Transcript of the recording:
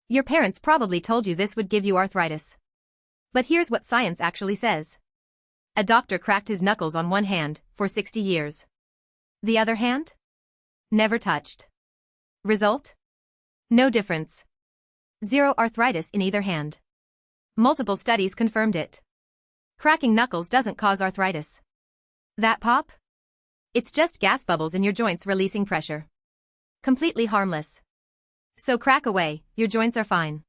Your parents probably told you this would give you arthritis. But here's what science actually says. A doctor cracked his knuckles on one hand for 60 years. The other hand? Never touched. Result? No difference. Zero arthritis in either hand. Multiple studies confirmed it. Cracking knuckles doesn't cause arthritis. That pop? It's just gas bubbles in your joints releasing pressure. Completely harmless. So crack away, your joints are fine.